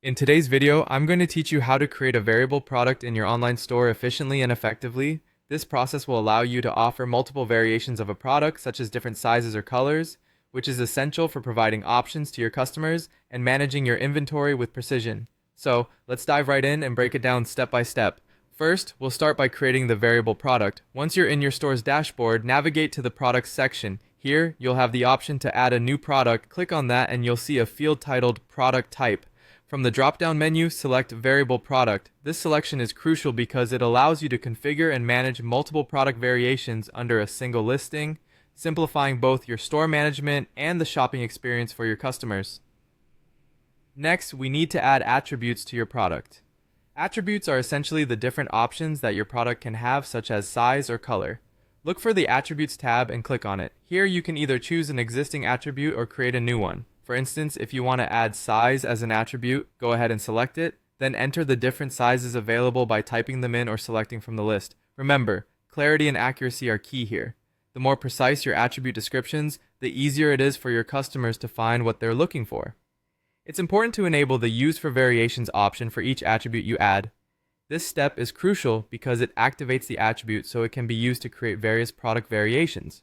In today's video, I'm going to teach you how to create a variable product in your online store efficiently and effectively. This process will allow you to offer multiple variations of a product, such as different sizes or colors, which is essential for providing options to your customers and managing your inventory with precision. So, let's dive right in and break it down step by step. First, we'll start by creating the variable product. Once you're in your store's dashboard, navigate to the products section. Here, you'll have the option to add a new product. Click on that and you'll see a field titled Product Type. From the drop-down menu, select Variable Product. This selection is crucial because it allows you to configure and manage multiple product variations under a single listing, simplifying both your store management and the shopping experience for your customers. Next, we need to add attributes to your product. Attributes are essentially the different options that your product can have, such as size or color. Look for the Attributes tab and click on it. Here you can either choose an existing attribute or create a new one. For instance, if you want to add size as an attribute, go ahead and select it, then enter the different sizes available by typing them in or selecting from the list. Remember, clarity and accuracy are key here. The more precise your attribute descriptions, the easier it is for your customers to find what they're looking for. It's important to enable the Use for Variations option for each attribute you add. This step is crucial because it activates the attribute so it can be used to create various product variations.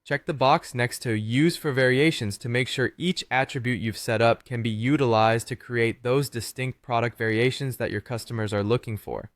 Check the box next to Use for Variations to make sure each attribute you've set up can be utilized to create those distinct product variations that your customers are looking for.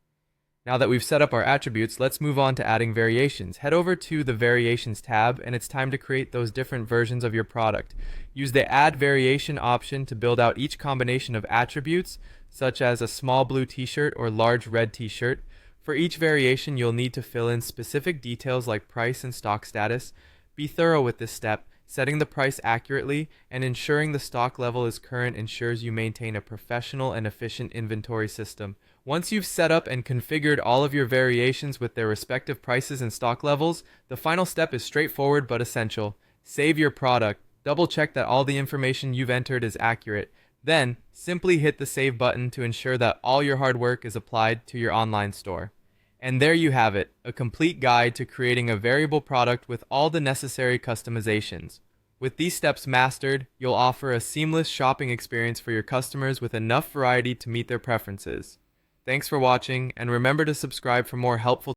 Now that we've set up our attributes, let's move on to adding variations. Head over to the Variations tab and it's time to create those different versions of your product. Use the Add Variation option to build out each combination of attributes, such as a small blue t-shirt or large red t-shirt. For each variation, you'll need to fill in specific details like price and stock status. Be thorough with this step. Setting the price accurately and ensuring the stock level is current ensures you maintain a professional and efficient inventory system. Once you've set up and configured all of your variations with their respective prices and stock levels, the final step is straightforward but essential. Save your product. Double check that all the information you've entered is accurate. Then, simply hit the Save button to ensure that all your hard work is applied to your online store. And there you have it, a complete guide to creating a variable product with all the necessary customizations. With these steps mastered, you'll offer a seamless shopping experience for your customers with enough variety to meet their preferences. Thanks for watching, and remember to subscribe for more helpful